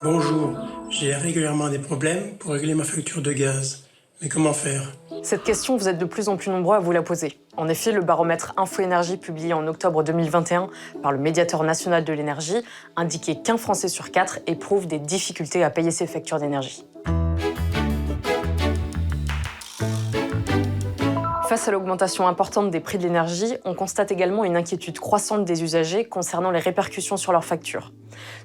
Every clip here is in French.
Bonjour, j'ai régulièrement des problèmes pour régler ma facture de gaz. Mais comment faire? Cette question, vous êtes de plus en plus nombreux à vous la poser. En effet, le baromètre Info Énergie publié en octobre 2021 par le médiateur national de l'énergie indiquait qu'un Français sur 4 éprouve des difficultés à payer ses factures d'énergie. Face à l'augmentation importante des prix de l'énergie, on constate également une inquiétude croissante des usagers concernant les répercussions sur leurs factures.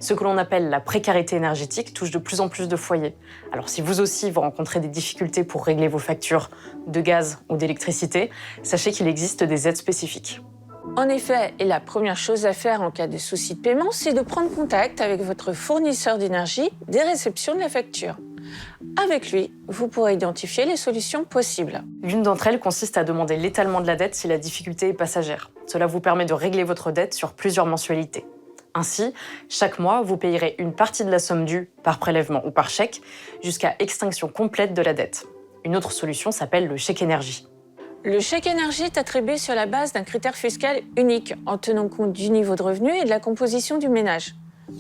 Ce que l'on appelle la précarité énergétique touche de plus en plus de foyers. Alors si vous aussi vous rencontrez des difficultés pour régler vos factures de gaz ou d'électricité, sachez qu'il existe des aides spécifiques. En effet, et la première chose à faire en cas de souci de paiement, c'est de prendre contact avec votre fournisseur d'énergie des réceptions de la facture. Avec lui, vous pourrez identifier les solutions possibles. L'une d'entre elles consiste à demander l'étalement de la dette si la difficulté est passagère. Cela vous permet de régler votre dette sur plusieurs mensualités. Ainsi, chaque mois, vous payerez une partie de la somme due par prélèvement ou par chèque jusqu'à extinction complète de la dette. Une autre solution s'appelle le chèque énergie. Le chèque énergie est attribué sur la base d'un critère fiscal unique en tenant compte du niveau de revenu et de la composition du ménage.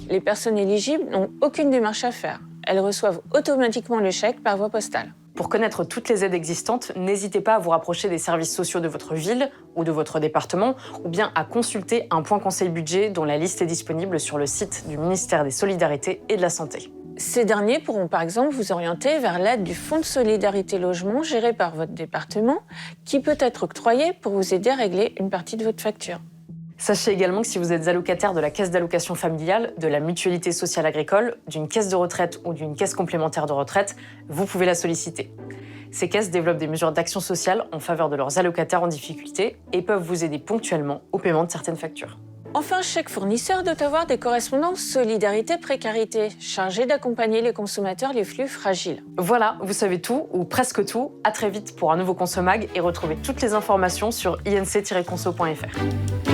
Les personnes éligibles n'ont aucune démarche à faire. Elles reçoivent automatiquement le chèque par voie postale. Pour connaître toutes les aides existantes, n'hésitez pas à vous rapprocher des services sociaux de votre ville ou de votre département, ou bien à consulter un point conseil budget dont la liste est disponible sur le site du ministère des Solidarités et de la Santé. Ces derniers pourront par exemple vous orienter vers l'aide du Fonds de solidarité logement géré par votre département, qui peut être octroyé pour vous aider à régler une partie de votre facture. Sachez également que si vous êtes allocataire de la caisse d'allocation familiale, de la mutualité sociale agricole, d'une caisse de retraite ou d'une caisse complémentaire de retraite, vous pouvez la solliciter. Ces caisses développent des mesures d'action sociale en faveur de leurs allocataires en difficulté et peuvent vous aider ponctuellement au paiement de certaines factures. Enfin, chaque fournisseur doit avoir des correspondants solidarité-précarité, chargés d'accompagner les consommateurs les plus fragiles. Voilà, vous savez tout, ou presque tout. À très vite pour un nouveau Consomag et retrouvez toutes les informations sur inc-conso.fr.